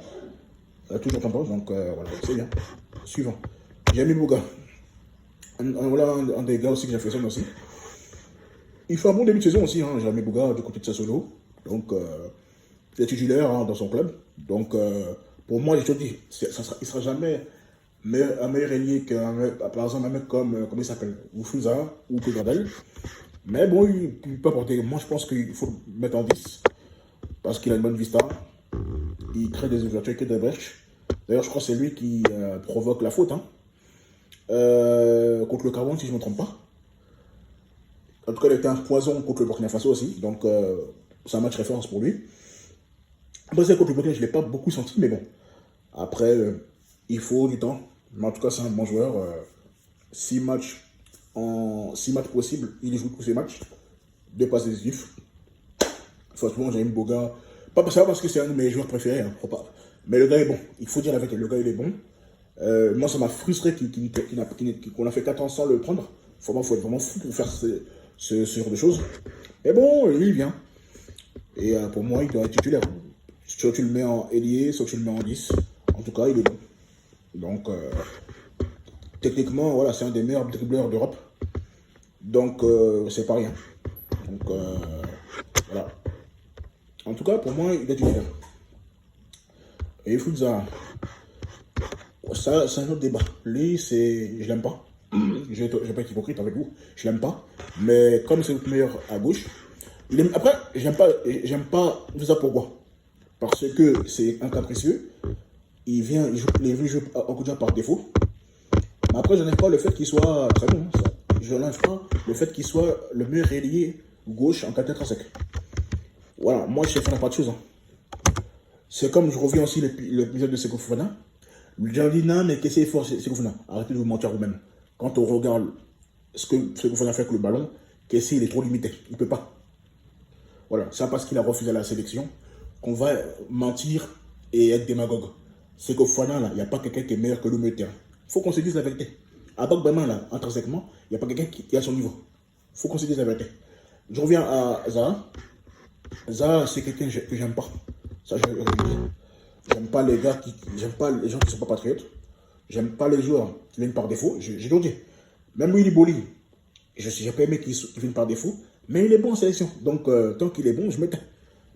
Toujours en pause, donc voilà, c'est bien. Suivant. Jérémy Boga. Voilà un des gars aussi que j'affectionne aussi. Il fait un bon début de saison aussi, hein, Jérémy Boga, du côté de Sassuolo. Donc, il est titulaire hein, dans son club. Donc, pour moi, je te dis, il ne sera jamais un meilleur ailier par exemple, un mec comme, comment il s'appelle, Wufuza ou Gradel. Mais bon, il peut apporter. Moi, je pense qu'il faut le mettre en 10. Parce qu'il a une bonne vista. Il crée des ouvertures, il crée des brèches. D'ailleurs, je crois que c'est lui qui provoque la faute. Hein. Contre le Cameroun, si je ne me trompe pas. En tout cas, il était un poison contre le Burkina Faso aussi. Donc, c'est un match référence pour lui. Après, contre le Burkina, je ne l'ai pas beaucoup senti, mais bon. Après, il faut du temps. Mais en tout cas, c'est un bon joueur. 6 matchs possibles, il joue tous ses matchs. 2 passes décisives. Franchement, j'aime Boga. Pas parce que c'est un de mes joueurs préférés. Hein, mais le gars est bon. Il faut dire la vérité. Le gars, il est bon. Moi, ça m'a frustré qu'on a fait 4 ans sans le prendre. Il faut être vraiment fou pour faire ce genre de choses. Mais bon, lui, il vient. Et pour moi, il doit être titulaire. Soit tu le mets en ailier, soit tu le mets en 10. En tout cas, il est bon. Donc, techniquement, voilà, c'est un des meilleurs dribbleurs d'Europe. Donc, c'est pas rien. Donc, voilà. En tout cas, pour moi, il est titulaire. Et Fouza, ça, c'est un autre débat. Lui, je l'aime pas. Je vais pas être hypocrite avec vous. Je l'aime pas. Mais comme c'est le meilleur à gauche, après, j'aime pas tout ça pourquoi. Parce que c'est un capricieux. Il veut jouer au quotidien par défaut. Mais après, je n'aime pas le fait qu'il soit très bon. Je n'aime pas le fait qu'il soit le meilleur ailier gauche en 4 sec. Voilà, moi je ne fais pas de choses. Hein. C'est comme je reviens aussi l'épisode de Seko Fofana. J'ai dit non, mais qu'est-ce qu'il faut Seko Fofana? Arrêtez de vous mentir vous-même. Quand on regarde ce que Seko Fofana fait avec le ballon, qu'est-ce qu'il est trop limité. Il ne peut pas. Voilà, c'est parce qu'il a refusé la sélection qu'on va mentir et être démagogue. Seko Fofana, là, il n'y a pas quelqu'un qui est meilleur que le milieu de terrain. Il faut qu'on se dise la vérité. À Bogbaman, là, intrinsèquement, il n'y a pas quelqu'un qui a son niveau. Il faut qu'on se dise la vérité. Je reviens à Zaha. Zaha, c'est quelqu'un que j'aime pas. Ça, j'aime pas les gars j'aime pas les gens qui sont pas patriotes. J'aime pas les joueurs qui viennent par défaut. J'ai toujours dit. Même Willy Boli, j'ai pas aimé qu'il vienne par défaut. Mais il est bon en sélection. Donc, tant qu'il est bon, je m'éteins.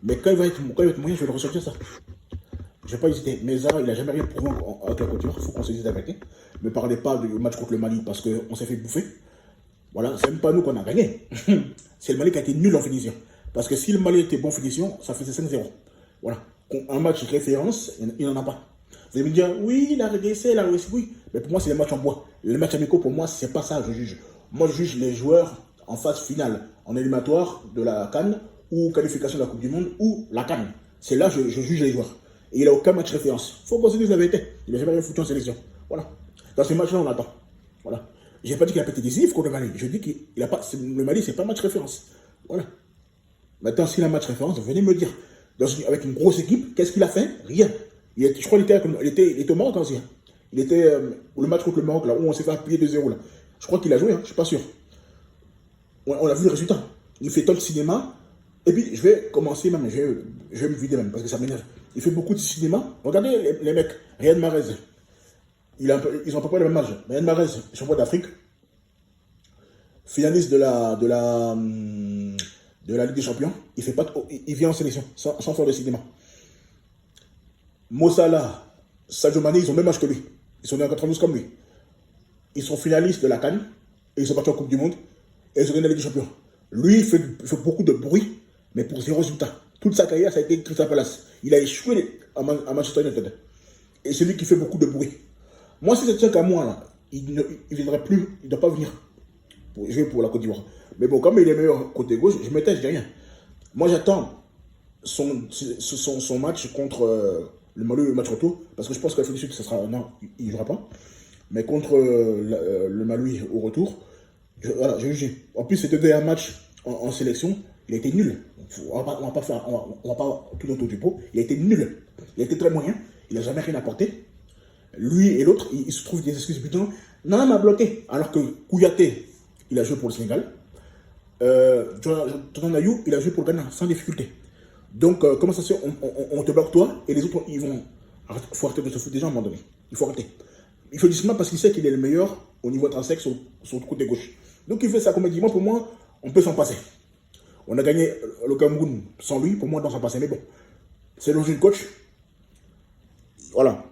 Mais quand il va être moyen, je vais le ressortir ça. Je vais pas hésiter. Mais Zaha, il n'a jamais rien prouvé avec la couture. Il faut qu'on se dise la vérité. Ne parlez pas du match contre le Mali parce qu'on s'est fait bouffer. Voilà, c'est même pas nous qu'on a gagné. C'est le Mali qui a été nul en finition. Parce que si le Mali était bon en finition, ça faisait 5-0. Voilà. Un match référence, il n'en a pas. Vous allez me dire, oui, il a régressé, il a réussi, oui. Mais pour moi, c'est les matchs en bois. Les matchs amicaux, pour moi, c'est pas ça, je juge. Moi, je juge les joueurs en phase finale, en éliminatoire de la CAN, ou qualification de la Coupe du Monde, ou la CAN. C'est là que je juge les joueurs. Et il n'a aucun match référence. Il faut qu'on se dise la vérité. Il n'a jamais rien foutu en sélection. Voilà. Dans ces matchs-là, on attend. Voilà. Je n'ai pas dit qu'il a pété décisif contre le Mali. Je dis qu'il a pas. Le Mali, c'est pas un match référence. Voilà. Maintenant, s'il a un match référence, venez me dire. Avec une grosse équipe, qu'est-ce qu'il a fait? Rien. Je crois qu'il était au Maroc aussi. Hein. Il était le match contre le Maroc, là où on s'est fait appuyer 2-0. Là. Je crois qu'il a joué, hein, je ne suis pas sûr. On a vu le résultat. Il fait tant de cinéma. Et puis, je vais commencer même, je vais me vider même, parce que ça m'énerve. Il fait beaucoup de cinéma. Regardez les mecs. Riyad Mahrez. Ils ont à peu près le même âge. Riyad Mahrez, champion d'Afrique. Finaliste de la Ligue des Champions. Il vient en sélection, sans faire de cinéma. Mo Salah, Sadio Mané, ils ont le même âge que lui. Ils sont nés en 92 comme lui. Ils sont finalistes de la CAN, et ils sont partis en Coupe du Monde, et ils ont gagné la Ligue des Champions. Lui, il fait beaucoup de bruit, mais pour zéro résultat. Toute sa carrière, ça a été Crystal Palace. Il a échoué à Manchester United. Et c'est lui qui fait beaucoup de bruit. Moi, si ça tient qu'à moi, là, il ne viendrait plus, il ne doit pas venir pour jouer pour la Côte d'Ivoire. Mais bon, comme il est meilleur côté gauche, je me tais, je dis rien. Moi, j'attends son match contre le Mali, le match retour, parce que je pense qu'à l'Afrique du Sud, ça sera. Non, il ne jouera pas. Mais contre le Mali au retour, voilà, j'ai jugé. En plus, c'était un match en sélection, il a été nul. On va pas tout autour du pot. Il a été nul. Il a été très moyen. Il n'a jamais rien apporté. Lui et l'autre, il se trouve des excuses bidons. Nana m'a bloqué. Alors que Kouyaté, il a joué pour le Sénégal. Jonathan Ayou, il a joué pour le Ghana, sans difficulté. Donc, comment ça se fait, on te bloque toi, et les autres, ils vont. Il faut arrêter de se foutre des gens à un moment donné. Il faut arrêter. Il faut justement parce qu'il sait qu'il est le meilleur au niveau intrinsèque sur le côté gauche. Donc, il fait ça comme il dit. Moi, pour moi, on peut s'en passer. On a gagné le Cameroun sans lui, pour moi, dans s'en passer. Mais bon, c'est le jeu de coach. Voilà.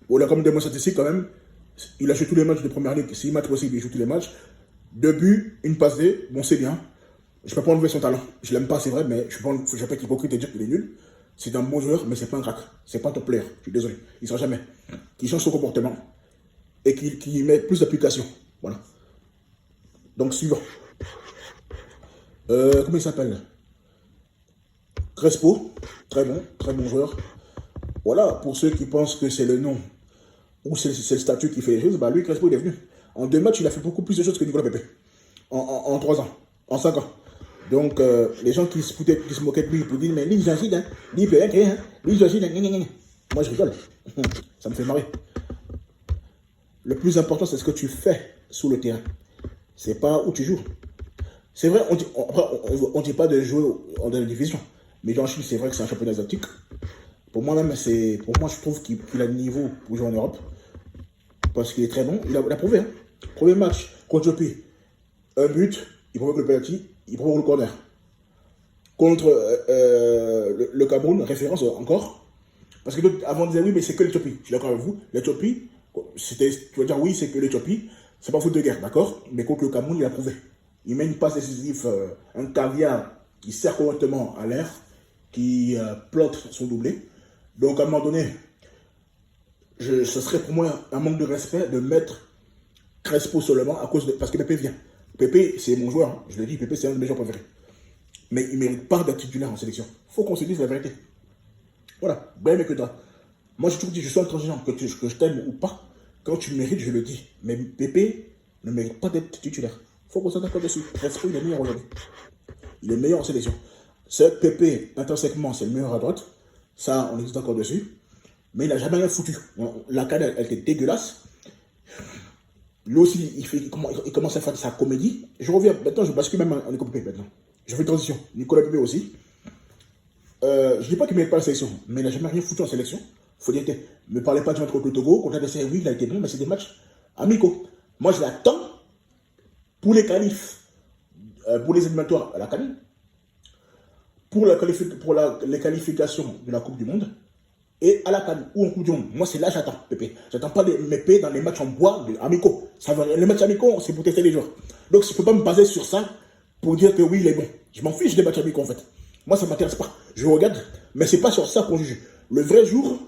On a comme des mots statistiques quand même. Il a joué tous les matchs de première ligue. 6 matchs possibles, il joue tous les matchs. 2 buts, une passe D. Bon, c'est bien. Je ne peux pas enlever son talent. Je ne l'aime pas, c'est vrai, mais je ne vais pas être hypocrite et dire qu'il est nul. C'est un bon joueur, mais ce n'est pas un crack. Ce n'est pas un top player. Je suis désolé. Il ne sera jamais. Qui change son comportement et qui met plus d'application. Voilà. Donc, suivant. Comment il s'appelle? Crespo. Très bon joueur. Voilà, pour ceux qui pensent que c'est le nom ou c'est le statut qui fait les choses, bah lui, Crespo, il est venu. En 2 matchs, il a fait beaucoup plus de choses que Nicolas Pepe. En 3 ans. En 5 ans. Donc, les gens qui se moquaient de lui pour dire, mais lui, il agit, hein. Lui, il peut rien créer, hein. Lui, il agit, hein. Moi, je rigole. Ça me fait marrer. Le plus important, c'est ce que tu fais sous le terrain. C'est pas où tu joues. C'est vrai, on dit pas de jouer en deuxième division. Mais en Chine, c'est vrai que c'est un championnat asiatique. Pour moi, je trouve qu'il a le niveau pour jouer en Europe. Parce qu'il est très bon. Il a prouvé, hein. Premier match contre Jopi. Un but, il provoque le penalty, il provoque le corner. Contre le Cameroun, référence encore. Parce que avant on disait oui, mais c'est que l'Éthiopie. Je suis d'accord avec vous. L'Éthiopie, tu vas dire oui, c'est que l'Éthiopie. C'est pas faute de guerre, d'accord? Mais contre le Cameroun, il a prouvé. Il met une passe décisive, un caviar qui sert correctement à l'air, qui plante son doublé. Donc à un moment donné, ce serait pour moi un manque de respect de mettre Crespo seulement à cause de. Parce que Pépé vient. Pépé, c'est mon joueur, hein. Je le dis, Pépé, c'est un de mes joueurs préférés. Mais il ne mérite pas d'être titulaire en sélection. Il faut qu'on se dise la vérité. Voilà, bien mais que toi. Moi, j'ai toujours dit, je suis intransigeant, que je t'aime ou pas. Quand tu le mérites, je le dis. Mais Pépé ne mérite pas d'être titulaire. Il faut qu'on soit d'accord dessus. Crespo, il est meilleur aujourd'hui. Il est meilleur en sélection. C'est Pépé, intrinsèquement, c'est le meilleur à droite. Ça, on est d'accord dessus. Mais il n'a jamais rien foutu. La canne, elle était dégueulasse. Lui aussi, il commence à faire sa comédie. Je reviens, maintenant, je bascule même en Nicolas Pépé maintenant. Je fais une transition. Nicolas Pépé aussi. Je ne dis pas qu'il ne mérite pas la sélection, mais il n'a jamais rien foutu en sélection. Faut dire, ne me parlez pas du match contre le Togo. Contre la DCR, oui, il a été bon, mais c'est des matchs amicaux. Moi, je l'attends pour les qualifs, pour les éliminatoires à la CAN, pour les qualifications de la Coupe du Monde. Et à la CAN ou en Coupe du Monde, moi c'est là que j'attends Pépé. J'attends pas les Pépé dans les matchs en bois amicaux. Les matchs amicaux, c'est pour tester les joueurs. Donc je ne peux pas me baser sur ça pour dire que oui, il est bon. Je m'en fiche des matchs amicaux en fait. Moi ça ne m'intéresse pas. Je regarde, mais c'est pas sur ça qu'on juge. Le vrai jour,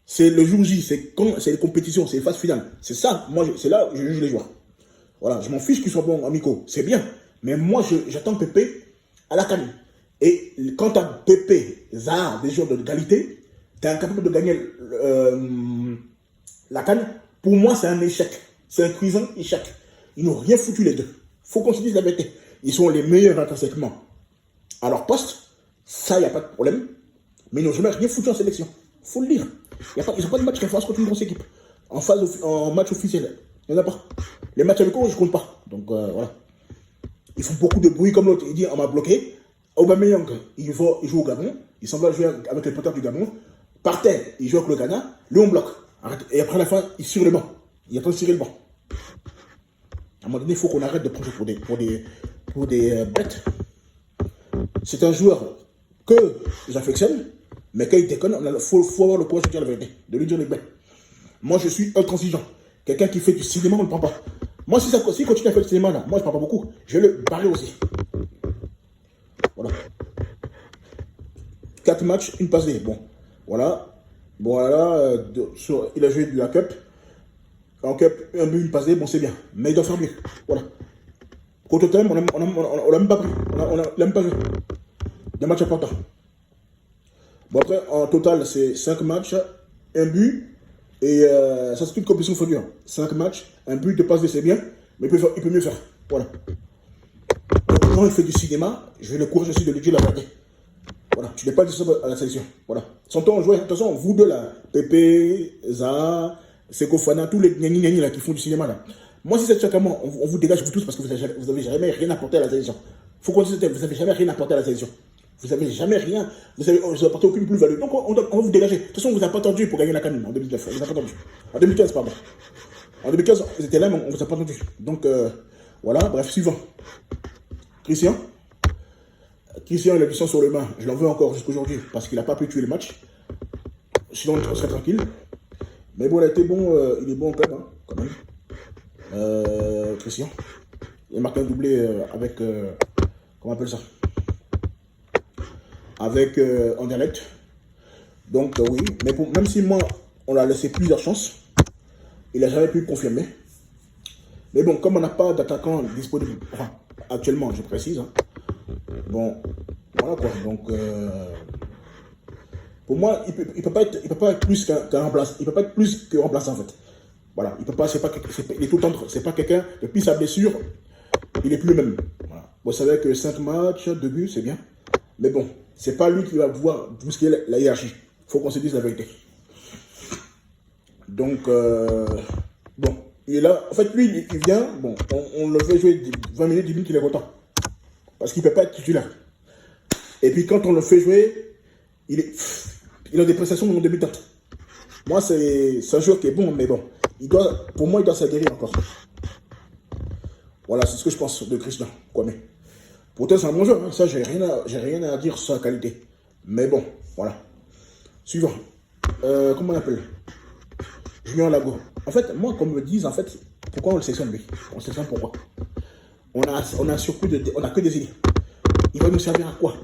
c'est le jour J, c'est les compétitions, c'est les phases finales. C'est ça, moi c'est là que je juge les joueurs. Voilà, je m'en fiche qu'ils soient bons amicaux, c'est bien. Mais moi j'attends Pépé à la CAN. Et quand tu as Pépé, Zaha, des joueurs de qualité, tu es incapable de gagner la CAN, pour moi, c'est un échec. C'est un cuisant échec. Ils n'ont rien foutu les deux. Il faut qu'on se dise la vérité. Ils sont les meilleurs intrinsèquement à leur poste. Ça, il n'y a pas de problème. Mais ils n'ont jamais rien foutu en sélection. Il faut le dire. Ils n'ont pas de match référence contre une grosse équipe. En match officiel. Il n'y en a pas. Les matchs amicaux, je ne compte pas. Donc, voilà. Ils font beaucoup de bruit comme l'autre. Il dit, on m'a bloqué. Aubameyang, il joue au Gabon. Il s'en va jouer avec les potards du Gabon. Par terre, il joue avec le Ghana. Lui, on bloque. Arrête. Et après la fin, il est sur le banc. Il est en train de tirer le banc. À un moment donné, il faut qu'on arrête de prendre pour des bêtes. C'est un joueur que j'affectionne, Mais quand il déconne, il faut avoir le courage de dire la vérité, de lui dire les bêtes. Moi, je suis intransigeant. Quelqu'un qui fait du cinéma, on ne le prend pas. Moi, si il continue à faire du cinéma, là, moi, je ne prends pas beaucoup. Je vais le barrer aussi. Voilà. 4 matchs, une passe D. Bon, voilà. Bon, là, il a joué de la Cup. En Cup, un but, une passe D, bon, c'est bien. Mais il doit faire mieux. Voilà. Contre Tottenham, on l'a même pas pris. On l'a même pas vu. Des matchs importants. Bon, après, en total, c'est 5 matchs, un but. Et ça, c'est une compétition faut dire. 5 matchs, un but de passe D, c'est bien. Mais il peut mieux faire. Voilà. Donc, quand il fait du cinéma, je vais le courage aussi de lui dire la vérité. Voilà, tu n'es pas disponible à la sélection. Voilà. Son temps joué, attention, vous deux là, Pépé, Zaha, Seko Fana, tous les gnanis là qui font du cinéma là. Moi, si c'est chacun, on vous dégage vous tous parce que vous n'avez jamais rien apporté à la sélection. Faut qu'on dise, vous n'avez jamais rien apporté à la sélection. Vous n'avez jamais rien, vous n'avez apporté aucune plus-value. Donc, on va vous dégager. De toute façon, on ne vous a pas attendu pour gagner la CAN en 2009. On vous a pas attendu. En 2015, pardon. En 2015, vous étiez là, mais on ne vous a pas attendu. Donc, voilà, bref, suivant. Christian, il a du sang sur les mains. Je l'en veux encore jusqu'aujourd'hui parce qu'il n'a pas pu tuer le match. Sinon, on serait tranquille. Mais bon, il a été bon, il est bon quand même, quand même. Christian. Il a marqué un doublé avec, comment on appelle ça? Avec Anderlecht. Donc, oui. Mais même si moi, on l'a laissé plusieurs chances, il n'a jamais pu confirmer. Mais bon, comme on n'a pas d'attaquant disponible, enfin, actuellement, je précise, hein, bon, voilà quoi. Donc, pour moi, il peut pas être plus qu'un remplaçant. Il peut pas être plus que remplaçant en fait. Voilà, il peut pas, il est tout le temps, c'est pas quelqu'un, depuis sa blessure, il est plus le même. Voilà. Vous savez que 5 matchs, 2 buts, c'est bien. Mais bon, c'est pas lui qui va pouvoir bousculer la hiérarchie. Il faut qu'on se dise la vérité. Donc, bon, il est là. En fait, lui, il vient, bon, on le fait jouer 20 minutes, 10 minutes, il est content. Parce qu'il ne peut pas être titulaire. Et puis quand on le fait jouer, il a des prestations en débutante. Moi, c'est un joueur qui est bon, mais bon, pour moi, il doit s'aguerrir encore. Voilà, c'est ce que je pense de Christian Kwame. Pourtant, c'est un bon joueur, hein. Ça, j'ai rien à dire sur sa qualité. Mais bon, voilà. Suivant. Comment on l'appelle? Julien Lago. En fait, moi, qu'on me dise, en fait, pourquoi on le sélectionne lui? On le sélectionne pourquoi? On a surtout on a que des idées. Il va nous servir à quoi,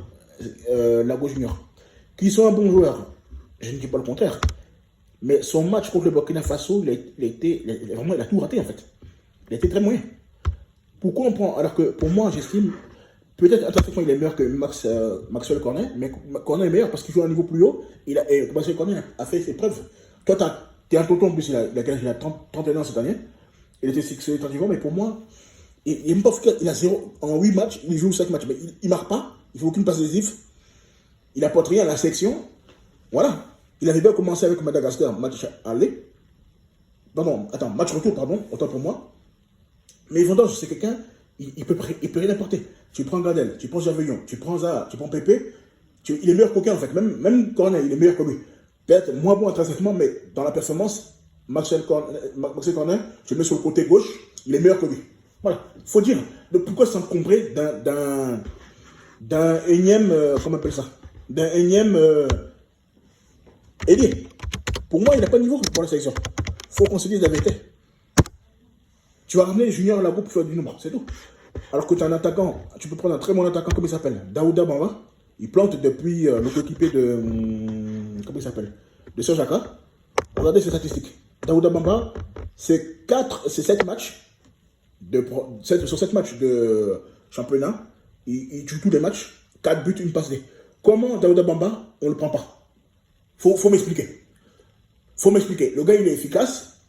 Lago Junior? Qu'il soit un bon joueur, je ne dis pas le contraire. Mais son match contre le Burkina Faso, il a tout raté en fait. Il a été très moyen. Pourquoi on prend? Alors que pour moi, j'estime, peut-être intrinsèquement, il est meilleur que Maxwell Cornet, mais Cornet est meilleur parce qu'il joue à un niveau plus haut. Et Maxwell Cornet a fait ses preuves. Toi, tu es un tonton en plus, il a 31 ans cette année. Il était sélectionné, mais pour moi, il n'est même pas efficace. Il a 0 en 8 matchs, il joue 5 matchs, mais il ne marque pas, il ne fait aucune passe décisive, il n'apporte rien à la sélection. Voilà. Il avait bien commencé avec Madagascar, match aller. Pardon, attends, match retour, pardon, autant pour moi. Mais Vendange, c'est quelqu'un, il peut rien apporter. Tu prends Gradel, tu prends Gerveillon, tu prends Zaha, tu prends Pépé, il est meilleur qu'aucun en fait. Même Cornet, il est meilleur que lui. Peut-être moins bon intrinsèquement, mais dans la performance, Maxwell Cornet, je le mets sur le côté gauche, il est meilleur que lui. Voilà, il faut dire. Donc pourquoi s'encombrer d'un énième, comment on appelle ça? D'un énième ailier. Pour moi, il n'a pas de niveau pour la sélection. Il faut qu'on se dise la vérité. Tu vas ramener Junior Lago pour faire du nombre, c'est tout. Alors que tu as un attaquant, tu peux prendre un très bon attaquant, comment il s'appelle? Daouda Bamba. Il plante depuis le coéquipier de. Comment il s'appelle? De Serge Jaka. Regardez ses statistiques. Daouda Bamba, c'est 7 matchs. Sur 7 matchs de championnat, il joue tous les matchs, 4 buts, une passe D. Comment Daouda Bamba, on ne le prend pas? Faut m'expliquer. Faut m'expliquer. Le gars, il est efficace,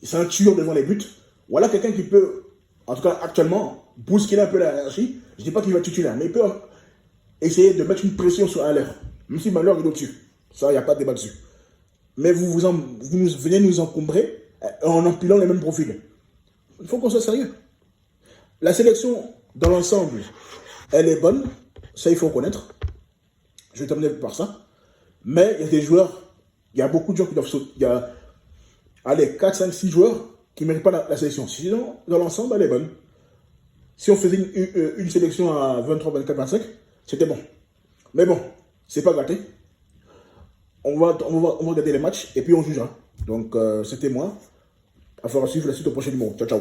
c'est un tueur devant les buts. Voilà quelqu'un qui peut, en tout cas actuellement, bousculer un peu la hiérarchie. Je ne dis pas qu'il va être titulaire, mais il peut essayer de mettre une pression sur Haller. Même si Malheur est au-dessus. Ça, il n'y a pas de débat dessus. Mais vous venez nous encombrer en empilant les mêmes profils. Il faut qu'on soit sérieux. La sélection, dans l'ensemble, elle est bonne. Ça, il faut connaître. Je vais terminer par ça. Mais il y a des joueurs, il y a beaucoup de joueurs qui doivent sauter. Il y a, 4, 5, 6 joueurs qui ne méritent pas la sélection. Sinon, dans l'ensemble, elle est bonne. Si on faisait une sélection à 23, 24, 25, c'était bon. Mais bon, c'est pas gâté. on va regarder les matchs et puis on jugera. Donc, c'était moi. Affaire à suivre la suite au prochain numéro. Ciao, ciao.